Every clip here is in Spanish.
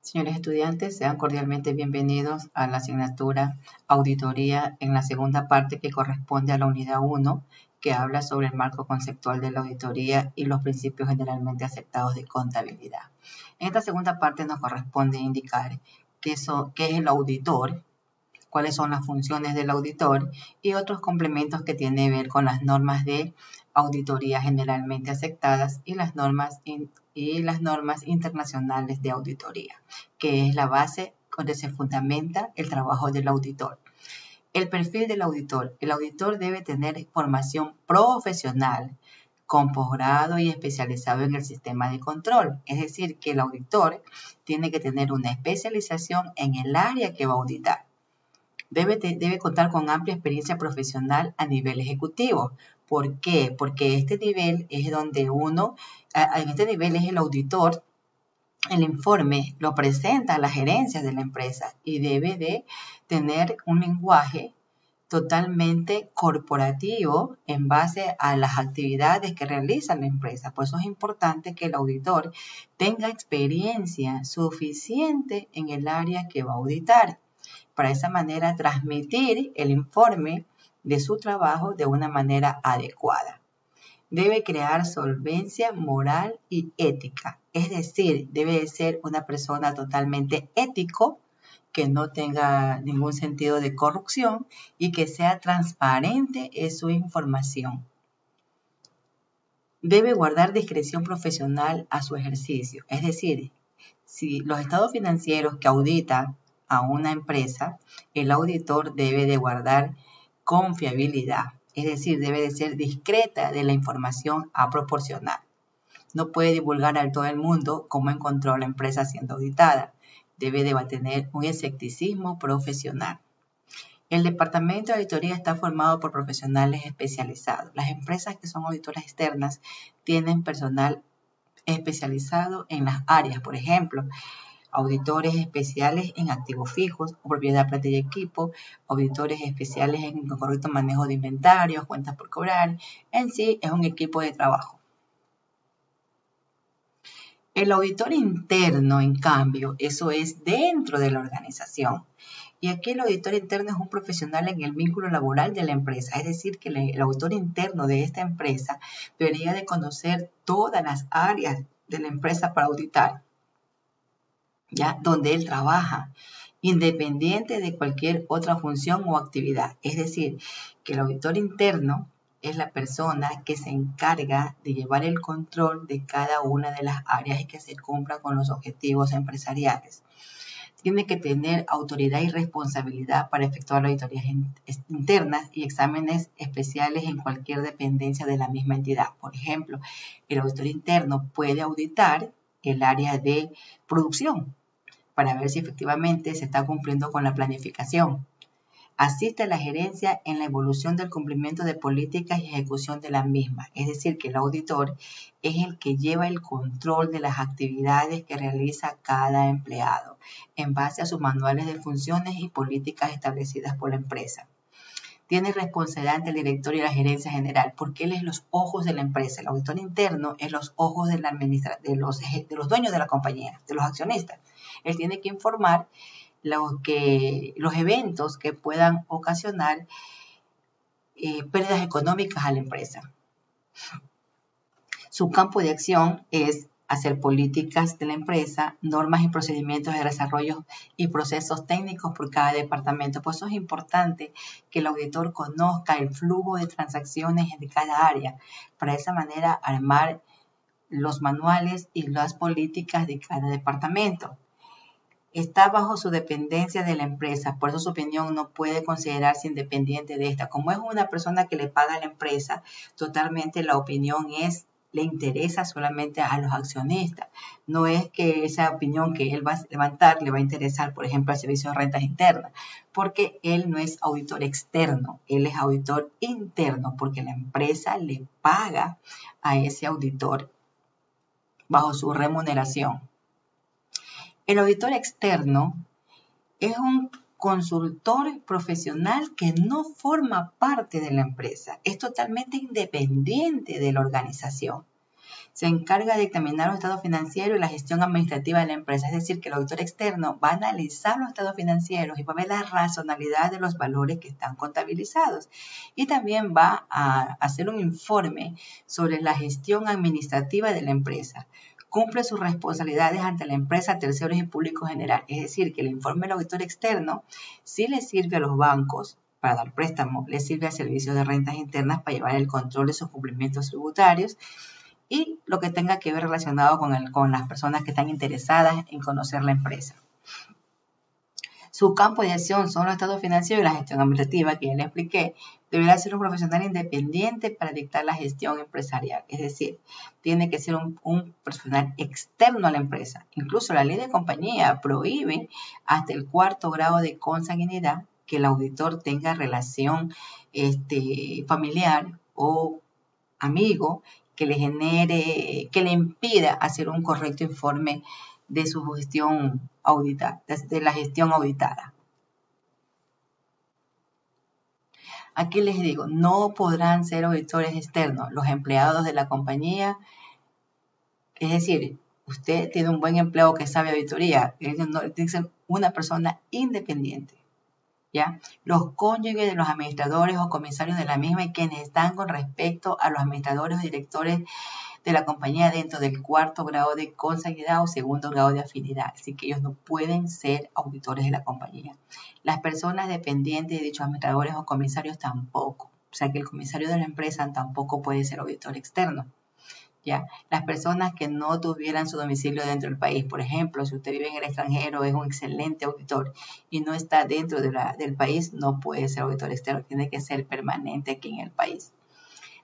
Señores estudiantes, sean cordialmente bienvenidos a la asignatura Auditoría en la segunda parte que corresponde a la unidad 1, que habla sobre el marco conceptual de la auditoría y los principios generalmente aceptados de contabilidad. En esta segunda parte nos corresponde indicar qué es el auditor, cuáles son las funciones del auditor y otros complementos que tienen que ver con las normas de auditoría generalmente aceptadas y las normas internacionales de auditoría, que es la base donde se fundamenta el trabajo del auditor. El perfil del auditor. El auditor debe tener formación profesional con posgrado y especializado en el sistema de control. Es decir, que el auditor tiene que tener una especialización en el área que va a auditar. Debe contar con amplia experiencia profesional a nivel ejecutivo. ¿Por qué? Porque este nivel es donde en este nivel es el auditor, el informe lo presenta a las gerencias de la empresa y debe de tener un lenguaje totalmente corporativo en base a las actividades que realiza la empresa. Por eso es importante que el auditor tenga experiencia suficiente en el área que va a auditar, para de esa manera transmitir el informe de su trabajo de una manera adecuada. Debe crear solvencia moral y ética, es decir, debe de ser una persona totalmente ético, que no tenga ningún sentido de corrupción y que sea transparente en su información. Debe guardar discreción profesional a su ejercicio, es decir, si los estados financieros que audita a una empresa, el auditor debe de guardar confiabilidad, es decir, debe de ser discreta de la información a proporcionar. No puede divulgar a todo el mundo cómo encontró la empresa siendo auditada. Debe de tener un escepticismo profesional. El departamento de auditoría está formado por profesionales especializados. Las empresas que son auditoras externas tienen personal especializado en las áreas, por ejemplo, auditores especiales en activos fijos o propiedad, planta y equipo, auditores especiales en el correcto manejo de inventarios, cuentas por cobrar. En sí es un equipo de trabajo. El auditor interno, en cambio, eso es dentro de la organización. Y aquí el auditor interno es un profesional en el vínculo laboral de la empresa. Es decir, que el auditor interno de esta empresa debería de conocer todas las áreas de la empresa para auditar, ¿ya? Donde él trabaja, independiente de cualquier otra función o actividad. Es decir, que el auditor interno es la persona que se encarga de llevar el control de cada una de las áreas y que se cumpla con los objetivos empresariales. Tiene que tener autoridad y responsabilidad para efectuar auditorías internas y exámenes especiales en cualquier dependencia de la misma entidad. Por ejemplo, el auditor interno puede auditar el área de producción para ver si efectivamente se está cumpliendo con la planificación. Asiste a la gerencia en la evolución del cumplimiento de políticas y ejecución de las mismas. Es decir, que el auditor es el que lleva el control de las actividades que realiza cada empleado en base a sus manuales de funciones y políticas establecidas por la empresa. Tiene responsabilidad ante el director y la gerencia general, porque él es los ojos de la empresa. El auditor interno es los ojos de los dueños de la compañía, de los accionistas. Él tiene que informar los eventos que puedan ocasionar pérdidas económicas a la empresa. Su campo de acción es hacer políticas de la empresa, normas y procedimientos de desarrollo y procesos técnicos por cada departamento. Por eso es importante que el auditor conozca el flujo de transacciones de cada área, para de esa manera armar los manuales y las políticas de cada departamento. Está bajo su dependencia de la empresa, por eso su opinión no puede considerarse independiente de esta. Como es una persona que le paga a la empresa, totalmente la opinión le interesa solamente a los accionistas. No es que esa opinión que él va a levantar le va a interesar, por ejemplo, al servicio de rentas internas, porque él no es auditor externo, él es auditor interno, porque la empresa le paga a ese auditor bajo su remuneración. El auditor externo es un consultor profesional que no forma parte de la empresa, es totalmente independiente de la organización. se encarga de dictaminar los estados financieros y la gestión administrativa de la empresa. Es decir, que el auditor externo va a analizar los estados financieros y va a ver la racionalidad de los valores que están contabilizados. Y también va a hacer un informe sobre la gestión administrativa de la empresa. Cumple sus responsabilidades ante la empresa, terceros y público general. Es decir, que el informe del auditor externo sí le sirve a los bancos para dar préstamos, le sirve al servicio de rentas internas para llevar el control de sus cumplimientos tributarios y lo que tenga que ver relacionado con las personas que están interesadas en conocer la empresa. Su campo de acción son los estados financieros y la gestión administrativa, que ya le expliqué. Deberá ser un profesional independiente para dictar la gestión empresarial. Es decir, tiene que ser un profesional externo a la empresa. Incluso la ley de compañía prohíbe hasta el 4º grado de consanguinidad que el auditor tenga relación familiar o amigo que le impida hacer un correcto informe de su gestión auditada, de la gestión auditada. Aquí les digo, no podrán ser auditores externos los empleados de la compañía. Es decir, usted tiene un buen empleado que sabe auditoría, tiene que ser una persona independiente. ¿Ya? Los cónyuges de los administradores o comisarios de la misma y quienes están con respecto a los administradores o directores de la compañía dentro del 4º grado de consanguinidad o 2º grado de afinidad. Así que ellos no pueden ser auditores de la compañía. Las personas dependientes de dichos administradores o comisarios tampoco. O sea que el comisario de la empresa tampoco puede ser auditor externo. ¿Ya? Las personas que no tuvieran su domicilio dentro del país, por ejemplo, si usted vive en el extranjero, es un excelente auditor y no está dentro del país, no puede ser auditor externo, tiene que ser permanente aquí en el país.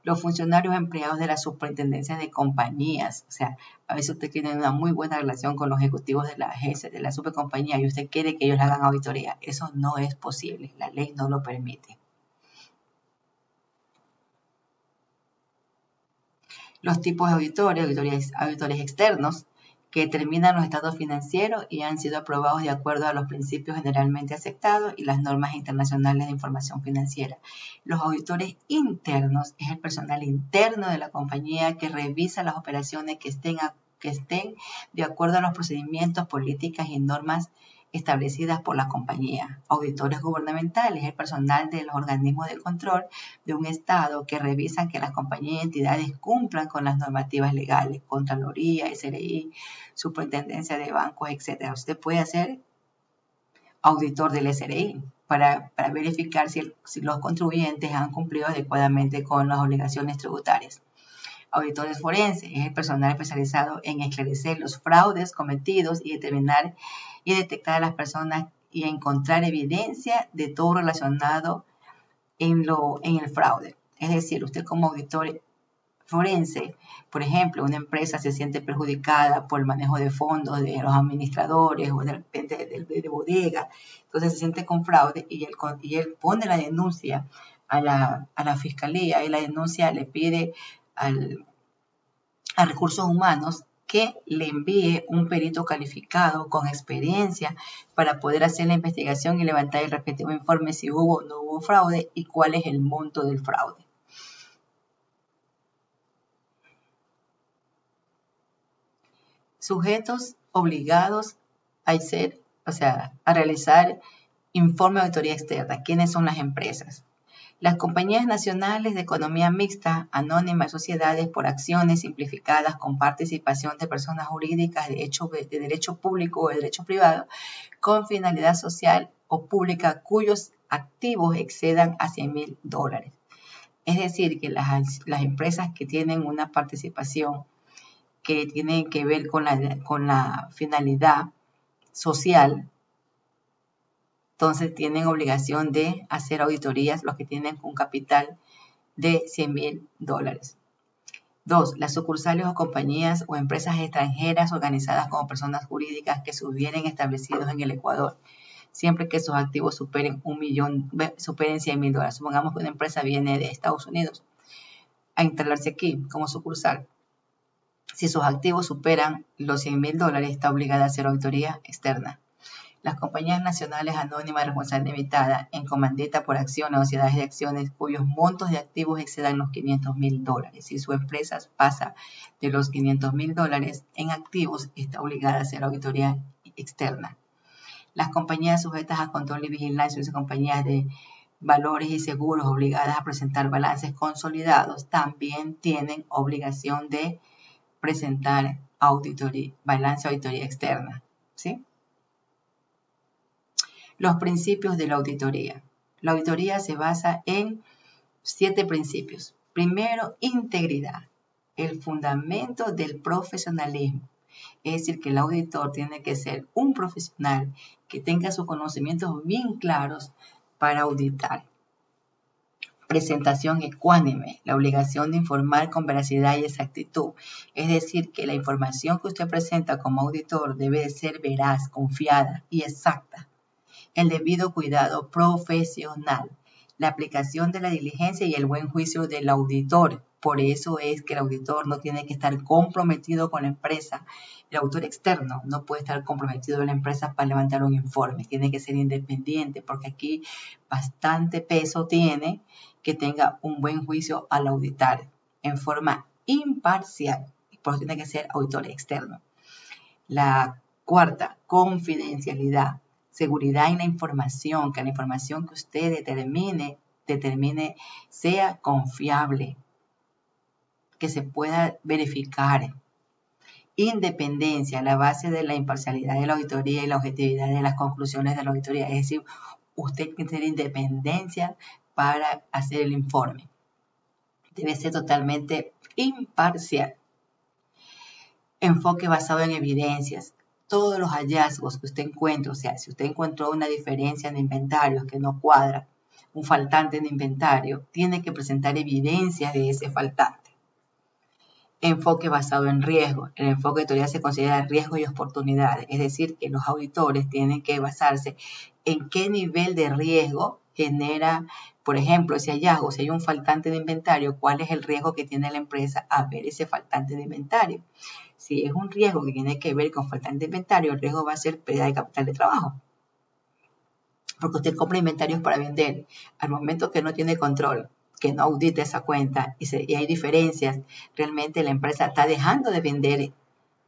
Los funcionarios empleados de la superintendencia de compañías, o sea, a veces usted tiene una muy buena relación con los ejecutivos de la agencia, de la supercompañía y usted quiere que ellos hagan auditoría. Eso no es posible, la ley no lo permite. Los tipos de auditores externos que determinan los estados financieros y han sido aprobados de acuerdo a los principios generalmente aceptados y las normas internacionales de información financiera. Los auditores internos es el personal interno de la compañía que revisa las operaciones que estén de acuerdo a los procedimientos, políticas y normas establecidas por la compañía. Auditores gubernamentales, el personal de los organismos de control de un Estado que revisan que las compañías y entidades cumplan con las normativas legales, Contraloría, SRI, Superintendencia de Bancos, etc. Usted puede ser auditor del SRI para verificar si los contribuyentes han cumplido adecuadamente con las obligaciones tributarias. Auditores forenses es el personal especializado en esclarecer los fraudes cometidos y determinar y detectar a las personas y encontrar evidencia de todo relacionado en el fraude. Es decir, usted como auditor forense, por ejemplo, una empresa se siente perjudicada por el manejo de fondos de los administradores o de repente de bodega, entonces se siente con fraude y él pone la denuncia a la fiscalía y la denuncia le pide a recursos humanos que le envíe un perito calificado con experiencia para poder hacer la investigación y levantar el respectivo informe si hubo o no hubo fraude y cuál es el monto del fraude. Sujetos obligados a realizar informe de auditoría externa. ¿Quiénes son las empresas? Las compañías nacionales de economía mixta, anónimas, sociedades por acciones simplificadas con participación de personas jurídicas de derecho público o de derecho privado con finalidad social o pública cuyos activos excedan a $100,000. Es decir, que las empresas que tienen una participación que tiene que ver con la finalidad social, entonces tienen obligación de hacer auditorías los que tienen un capital de $100,000. 2. Las sucursales o compañías o empresas extranjeras organizadas como personas jurídicas que se hubieran establecidos en el Ecuador, siempre que sus activos superen $100,000. Supongamos que una empresa viene de Estados Unidos a instalarse aquí como sucursal. Si sus activos superan los $100,000, está obligada a hacer auditoría externa. Las compañías nacionales anónimas de responsabilidad limitada en comandita por acción a sociedades de acciones cuyos montos de activos excedan los $500.000. Si su empresa pasa de los $500.000 en activos, está obligada a hacer auditoría externa. Las compañías sujetas a control y vigilancia, las compañías de valores y seguros obligadas a presentar balances consolidados, también tienen obligación de presentar balance de auditoría externa, ¿sí? Los principios de la auditoría. La auditoría se basa en 7 principios. Primero, integridad, el fundamento del profesionalismo. Es decir, que el auditor tiene que ser un profesional que tenga sus conocimientos bien claros para auditar. Presentación ecuánime, la obligación de informar con veracidad y exactitud. Es decir, que la información que usted presenta como auditor debe de ser veraz, confiada y exacta. El debido cuidado profesional, la aplicación de la diligencia y el buen juicio del auditor. Por eso es que el auditor no tiene que estar comprometido con la empresa. El auditor externo no puede estar comprometido con la empresa para levantar un informe. Tiene que ser independiente porque aquí bastante peso tiene que tenga un buen juicio al auditar en forma imparcial. Por eso tiene que ser auditor externo. La cuarta, confidencialidad. Seguridad en la información, que la información que usted determine sea confiable, que se pueda verificar. Independencia, la base de la imparcialidad de la auditoría y la objetividad de las conclusiones de la auditoría. Es decir, usted tiene que tener independencia para hacer el informe. Debe ser totalmente imparcial. Enfoque basado en evidencias. Todos los hallazgos que usted encuentre, o sea, si usted encontró una diferencia en inventarios que no cuadra, un faltante en inventario, tiene que presentar evidencias de ese faltante. Enfoque basado en riesgo. El enfoque de auditoría se considera riesgos y oportunidades, es decir, que los auditores tienen que basarse en qué nivel de riesgo genera, por ejemplo, ese hallazgo. Si hay un faltante de inventario, ¿cuál es el riesgo que tiene la empresa a ver ese faltante de inventario? Si es un riesgo que tiene que ver con faltante de inventario, el riesgo va a ser pérdida de capital de trabajo. Porque usted compra inventarios para vender. Al momento que no tiene control, que no audita esa cuenta y hay diferencias, realmente la empresa está dejando de vender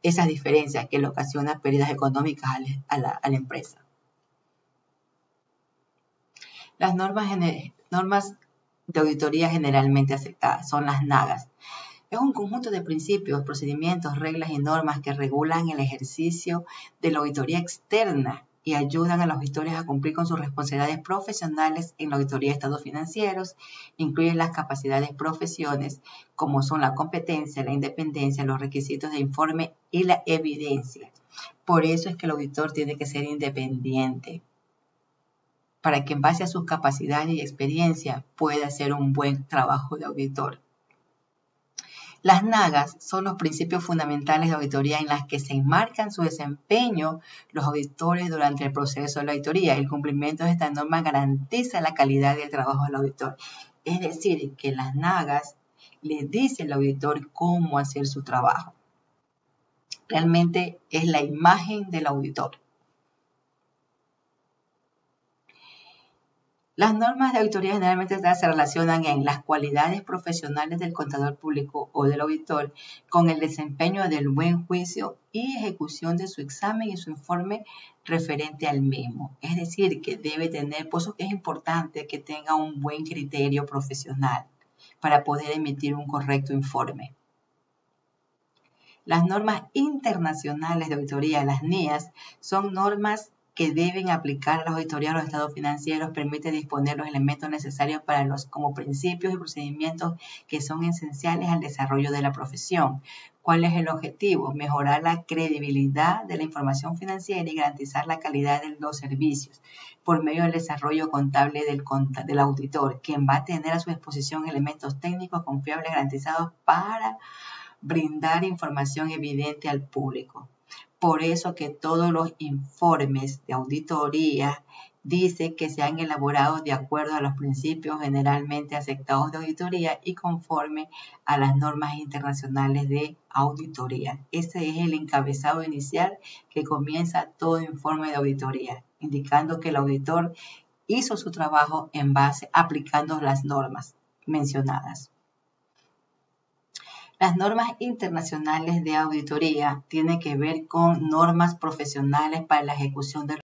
esas diferencias que le ocasionan pérdidas económicas a la empresa. Las normas de auditoría generalmente aceptadas son las NAGAS. Es un conjunto de principios, procedimientos, reglas y normas que regulan el ejercicio de la auditoría externa y ayudan a los auditores a cumplir con sus responsabilidades profesionales en la auditoría de estados financieros. Incluyen las capacidades profesiones, como son la competencia, la independencia, los requisitos de informe y la evidencia. Por eso es que el auditor tiene que ser independiente, para que en base a sus capacidades y experiencia pueda hacer un buen trabajo de auditor. Las NAGAS son los principios fundamentales de auditoría en las que se enmarcan su desempeño los auditores durante el proceso de la auditoría. El cumplimiento de esta norma garantiza la calidad del trabajo del auditor. Es decir, que las NAGAS le dicen al auditor cómo hacer su trabajo. Realmente es la imagen del auditor. Las normas de auditoría generalmente se relacionan en las cualidades profesionales del contador público o del auditor con el desempeño del buen juicio y ejecución de su examen y su informe referente al mismo. Es decir, que debe tener, por eso es importante que tenga un buen criterio profesional para poder emitir un correcto informe. Las normas internacionales de auditoría, las NIAS, son normas que deben aplicar a las auditorías de los estados financieros, permite disponer los elementos necesarios para como principios y procedimientos que son esenciales al desarrollo de la profesión. ¿Cuál es el objetivo? Mejorar la credibilidad de la información financiera y garantizar la calidad de los servicios por medio del desarrollo contable del auditor, quien va a tener a su disposición elementos técnicos confiables garantizados para brindar información evidente al público. Por eso que todos los informes de auditoría dice que se han elaborado de acuerdo a los principios generalmente aceptados de auditoría y conforme a las normas internacionales de auditoría. Ese es el encabezado inicial que comienza todo informe de auditoría, indicando que el auditor hizo su trabajo en base aplicando las normas mencionadas. Las normas internacionales de auditoría tienen que ver con normas profesionales para la ejecución de